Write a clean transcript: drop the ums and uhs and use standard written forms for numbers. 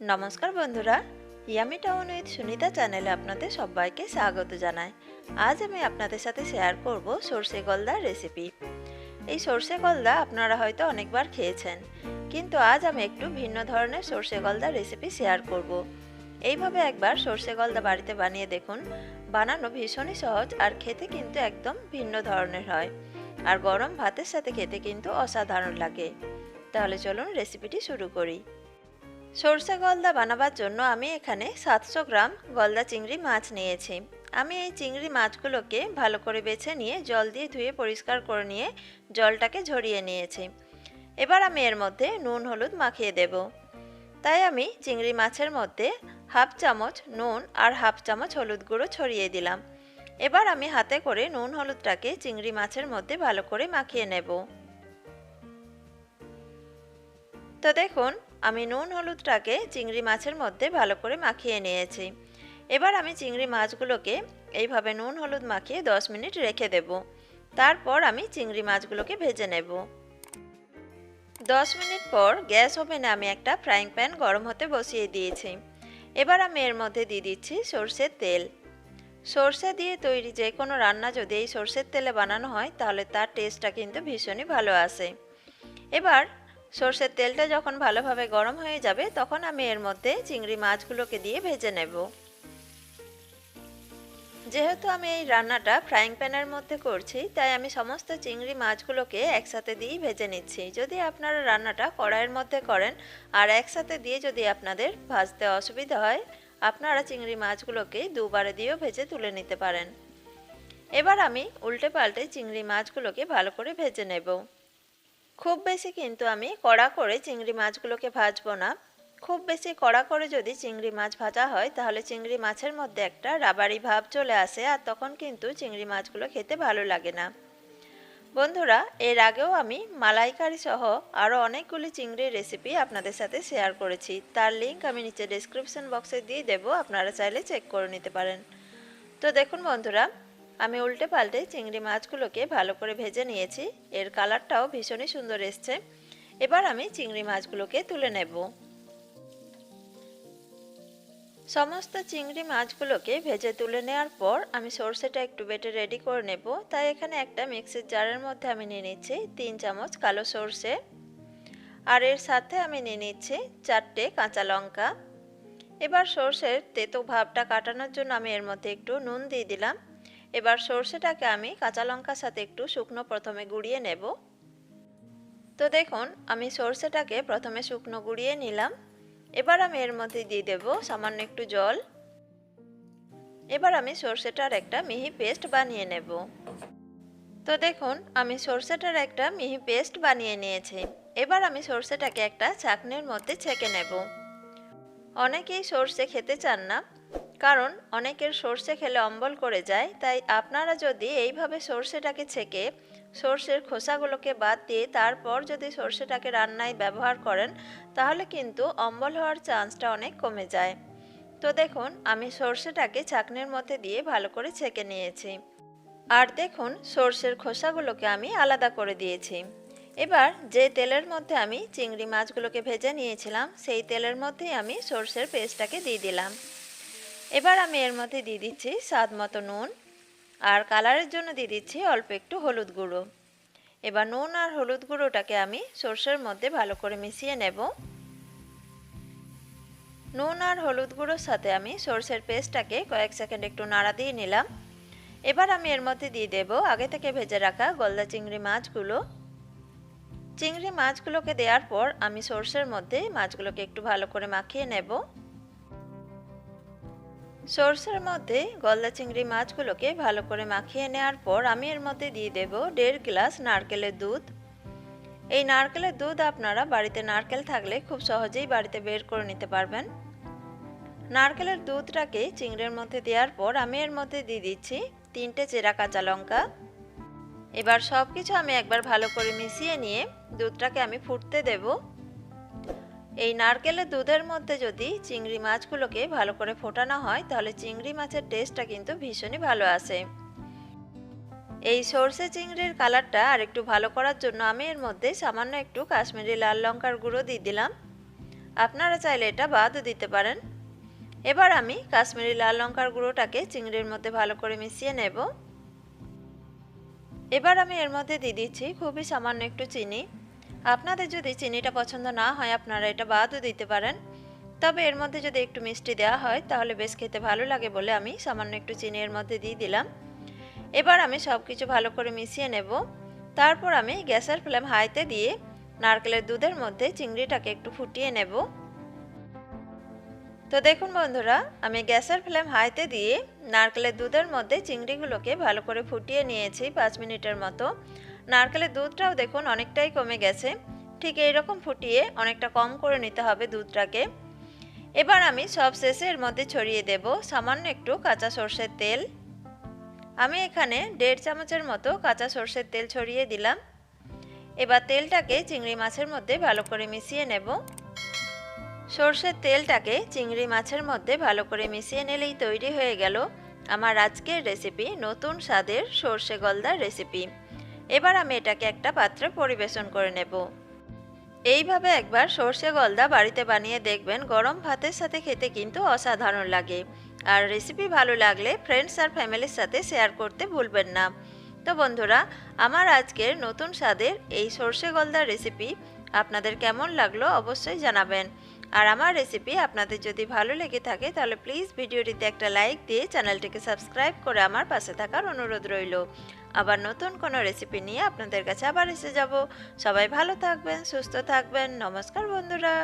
নমস্কার বন্ধুরা, yummy town with Sunita চ্যানেলে আপনাদের সবাইকে স্বাগত জানাই। আজ আমি আপনাদের সাথে শেয়ার করব সর্ষে গলদার রেসিপি। এই সর্ষে গলদা আপনারা হয়তো অনেকবার খেয়েছেন, কিন্তু আজ আমি একটু ভিন্ন ধরনের সর্ষে গলদার রেসিপি শেয়ার করব। এইভাবে একবার সর্ষে গলদা বাড়িতে বানিয়ে দেখুন। বানানো ভীষণই সহজ আর খেতে কিন্তু একদম ভিন্ন ধরনের হয়, আর গরম ভাতের সাথে খেতে কিন্তু অসাধারণ লাগে। তাহলে চলুন রেসিপিটি শুরু করি। সর্ষে গলদা বানাবার জন্য আমি এখানে 700 গ্রাম গলদা চিংড়ি মাছ নিয়েছি। আমি এই চিংড়ি মাছগুলোকে ভালো করে বেছে নিয়ে জল দিয়ে ধুয়ে পরিষ্কার করে নিয়ে জলটাকে ঝরিয়ে নিয়েছি। এবার আমি এর মধ্যে নুন হলুদ মাখিয়ে দেব। তাই আমি চিংড়ি মাছের মধ্যে হাফ চামচ নুন আর হাফ চামচ হলুদ গুঁড়ো ছড়িয়ে দিলাম। এবার আমি হাতে করে নুন হলুদটাকে চিংড়ি মাছের মধ্যে ভালো করে মাখিয়ে নেব। তো দেখুন, আমি নুন হলুদটাকে চিংড়ি মাছের মধ্যে ভালো করে মাখিয়ে নিয়েছি। এবার আমি চিংড়ি মাছগুলোকে এইভাবে নুন হলুদ মাখিয়ে 10 মিনিট রেখে দেব। তারপর আমি চিংড়ি মাছগুলোকে ভেজে নেব। 10 মিনিট পর গ্যাস ওভেনে আমি একটা ফ্রাইং প্যান গরম হতে বসিয়ে দিয়েছি। এবার আমি এর মধ্যে দিয়ে দিচ্ছি সরষের তেল। সরষে দিয়ে তৈরি যে কোনো রান্না যদি এই সরষের তেলে বানানো হয় তাহলে তার টেস্টটা কিন্তু ভীষণই ভালো আসে। এবার সরষের তেলটা যখন ভালোভাবে গরম হয়ে যাবে তখন আমি এর মধ্যে চিংড়ি মাছগুলোকে দিয়ে ভেজে নেব। যেহেতু আমি এই রান্নাটা ফ্রাইং প্যানের মধ্যে করছি, তাই আমি সমস্ত চিংড়ি মাছগুলোকে একসাথে দিয়ে ভেজে নিচ্ছি। যদি আপনারা রান্নাটা কড়াইয়ের মধ্যে করেন আর একসাথে দিয়ে যদি আপনাদের ভাজতে অসুবিধা হয়, আপনারা চিংড়ি মাছগুলোকে দুবারে দিয়েও ভেজে তুলে নিতে পারেন। এবার আমি উল্টে পাল্টে চিংড়ি মাছগুলোকে ভালো করে ভেজে নেব। খুব বেশি কিন্তু আমি কড়া করে চিংড়ি মাছগুলোকে ভাজবো না। খুব বেশি কড়া করে যদি চিংড়ি মাছ ভাজা হয় তাহলে চিংড়ি মাছের মধ্যে একটা রাবারি ভাব চলে আসে, আর তখন কিন্তু চিংড়ি মাছগুলো খেতে ভালো লাগে না। বন্ধুরা, এর আগেও আমি মালাইকারি সহ আরও অনেকগুলি চিংড়ির রেসিপি আপনাদের সাথে শেয়ার করেছি। তার লিঙ্ক আমি নিচে ডেসক্রিপশন বক্সে দিয়ে দেবো, আপনারা চাইলে চেক করে নিতে পারেন। তো দেখুন বন্ধুরা, আমি উল্টে পাল্টে চিংড়ি মাছগুলোকে ভালো করে ভেজে নিয়েছি। এর কালারটাও ভীষণই সুন্দর এসছে। এবার আমি চিংড়ি মাছগুলোকে তুলে নেব। সমস্ত চিংড়ি মাছগুলোকে ভেজে তুলে নেওয়ার পর আমি সর্ষেটা একটু বেটে রেডি করে নেব। তাই এখানে একটা মিক্সির জারের মধ্যে আমি নিয়ে নিচ্ছি 3 চামচ কালো সর্ষে, আর এর সাথে আমি নিয়ে নিচ্ছি 4টে কাঁচা লঙ্কা। এবার সর্ষের তেতো ভাবটা কাটানোর জন্য আমি এর মধ্যে একটু নুন দিয়ে দিলাম। এবার সর্ষেটাকে আমি কাঁচা লঙ্কার সাথে একটু শুকনো প্রথমে গুঁড়িয়ে নেব। তো দেখুন, আমি সর্ষেটাকে প্রথমে শুকনো গুঁড়িয়ে নিলাম। এবার আমি এর মধ্যে দিয়ে দেব সামান্য একটু জল। এবার আমি সর্ষেটার একটা মিহি পেস্ট বানিয়ে নেব। তো দেখুন, আমি সর্ষেটার একটা মিহি পেস্ট বানিয়ে নিয়েছি। এবার আমি সর্ষেটাকে একটা ছাঁকনির মধ্যে ছেঁকে নেব। অনেকেই সর্ষে খেতে চান না, কারণ অনেকের সর্ষে খেলে অম্বল করে যায়। তাই আপনারা যদি এইভাবে সর্ষেটাকে ছেঁকে সর্ষের খোসাগুলোকে বাদ দিয়ে তারপর যদি সর্ষেটাকে রান্নায় ব্যবহার করেন তাহলে কিন্তু অম্বল হওয়ার চান্সটা অনেক কমে যায়। তো দেখুন, আমি সর্ষেটাকে ছাঁকনির মধ্যে দিয়ে ভালো করে ছেঁকে নিয়েছি। আর দেখুন, সর্ষের খোসাগুলোকে আমি আলাদা করে দিয়েছি। এবার যে তেলের মধ্যে আমি চিংড়ি মাছগুলোকে ভেজে নিয়েছিলাম সেই তেলের মধ্যেই আমি সর্ষের পেস্টটাকে দিয়ে দিলাম। এবার আমি এর মধ্যে দিয়ে দিচ্ছি স্বাদ মতো নুন, আর কালারের জন্য দিয়ে দিচ্ছি অল্প একটু হলুদ গুঁড়ো। এবার নুন আর হলুদ গুঁড়োটাকে আমি সর্ষের মধ্যে ভালো করে মিশিয়ে নেব। নুন আর হলুদ গুঁড়োর সাথে আমি সর্ষের পেস্টটাকে কয়েক সেকেন্ড একটু নাড়া দিয়ে নিলাম। এবার আমি এর মধ্যে দিয়ে দেব আগে থেকে ভেজে রাখা গলদা চিংড়ি মাছগুলো। চিংড়ি মাছগুলোকে দেওয়ার পর আমি সর্ষের মধ্যে মাছগুলোকে একটু ভালো করে মাখিয়ে নেব। সর্ষের মধ্যে গলদা চিংড়ি মাছগুলোকে ভালো করে মাখিয়ে নেওয়ার পর আমি এর মধ্যে দিয়ে দেব 1.5 গ্লাস নারকেলের দুধ। এই নারকেলের দুধ আপনারা বাড়িতে নারকেল থাকলে খুব সহজেই বাড়িতে বের করে নিতে পারবেন। নারকেলের দুধটাকে চিংড়ির মধ্যে দেওয়ার পর আমি এর মধ্যে দিয়ে দিচ্ছি 3টে চেরা কাঁচা লঙ্কা। এবার সব কিছু আমি একবার ভালো করে মিশিয়ে নিয়ে দুধটাকে আমি ফুটতে দেব। এই নারকেলের দুধের মধ্যে যদি চিংড়ি মাছগুলোকে ভালো করে ফোটানো হয় তাহলে চিংড়ি মাছের টেস্টটা কিন্তু ভীষণই ভালো আসে। এই সর্ষে চিংড়ির কালারটা আর একটু ভালো করার জন্য আমি এর মধ্যে সামান্য একটু কাশ্মীরি লাল লঙ্কার গুঁড়ো দিয়ে দিলাম। আপনারা চাইলে এটা বাদও দিতে পারেন। এবার আমি কাশ্মীরি লাল লঙ্কার গুঁড়োটাকে চিংড়ির মধ্যে ভালো করে মিশিয়ে নেব। এবার আমি এর মধ্যে দিয়ে দিচ্ছি খুবই সামান্য একটু চিনি। আপনাদের যদি চিনিটা পছন্দ না হয় আপনারা এটা বাদও দিতে পারেন, তবে এর মধ্যে যদি একটু মিষ্টি দেওয়া হয় তাহলে বেশ খেতে ভালো লাগে বলে আমি সামান্য একটু চিনি এর মধ্যে দিয়ে দিলাম। এবার আমি সব কিছু ভালো করে মিশিয়ে নেব। তারপর আমি গ্যাসের ফ্লেম হাইতে দিয়ে নারকেলের দুধের মধ্যে চিংড়িটাকে একটু ফুটিয়ে নেব। তো দেখুন বন্ধুরা, আমি গ্যাসের ফ্লেম হাইতে দিয়ে নারকেলের দুধের মধ্যে চিংড়িগুলোকে ভালো করে ফুটিয়ে নিয়েছি 5 মিনিটের মতো। নারকেলের দুধটাও দেখুন অনেকটাই কমে গেছে। ঠিক এই রকম ফুটিয়ে অনেকটা কম করে নিতে হবে দুধটাকে। এবার আমি সব শেষে এর মধ্যে ছড়িয়ে দেব সামান্য একটু কাঁচা সরষের তেল। আমি এখানে 1.5 চামচের মতো কাঁচা সরষের তেল ছড়িয়ে দিলাম। এবার তেলটাকে চিংড়ি মাছের মধ্যে ভালো করে মিশিয়ে নেব। সরষের তেলটাকে চিংড়ি মাছের মধ্যে ভালো করে মিশিয়ে নিলেই তৈরি হয়ে গেল আমার আজকের রেসিপি, নতুন স্বাদের সরষে গলদার রেসিপি। এবার আমি এটাকে একটা পাত্রে পরিবেশন করে নেব। এইভাবে একবার সরষে গলদা বাড়িতে বানিয়ে দেখবেন, গরম ভাতের সাথে খেতে কিন্তু অসাধারণ লাগে। আর রেসিপি ভালো লাগলে ফ্রেন্ডস আর ফ্যামিলির সাথে শেয়ার করতে ভুলবেন না। তো বন্ধুরা, আমার আজকের নতুন স্বাদের এই সরষে গলদার রেসিপি আপনাদের কেমন লাগলো অবশ্যই জানাবেন। আর আমার রেসিপি আপনাদের যদি ভালো লেগে থাকে তাহলে প্লিজ ভিডিওটিতে একটা লাইক দিয়ে চ্যানেলটিকে সাবস্ক্রাইব করে আমার পাশে থাকার অনুরোধ রইল। আবার নতুন কোনো রেসিপি নিয়ে আপনাদের কাছে আবার এসে যাব। সবাই ভালো থাকবেন, সুস্থ থাকবেন। নমস্কার বন্ধুরা।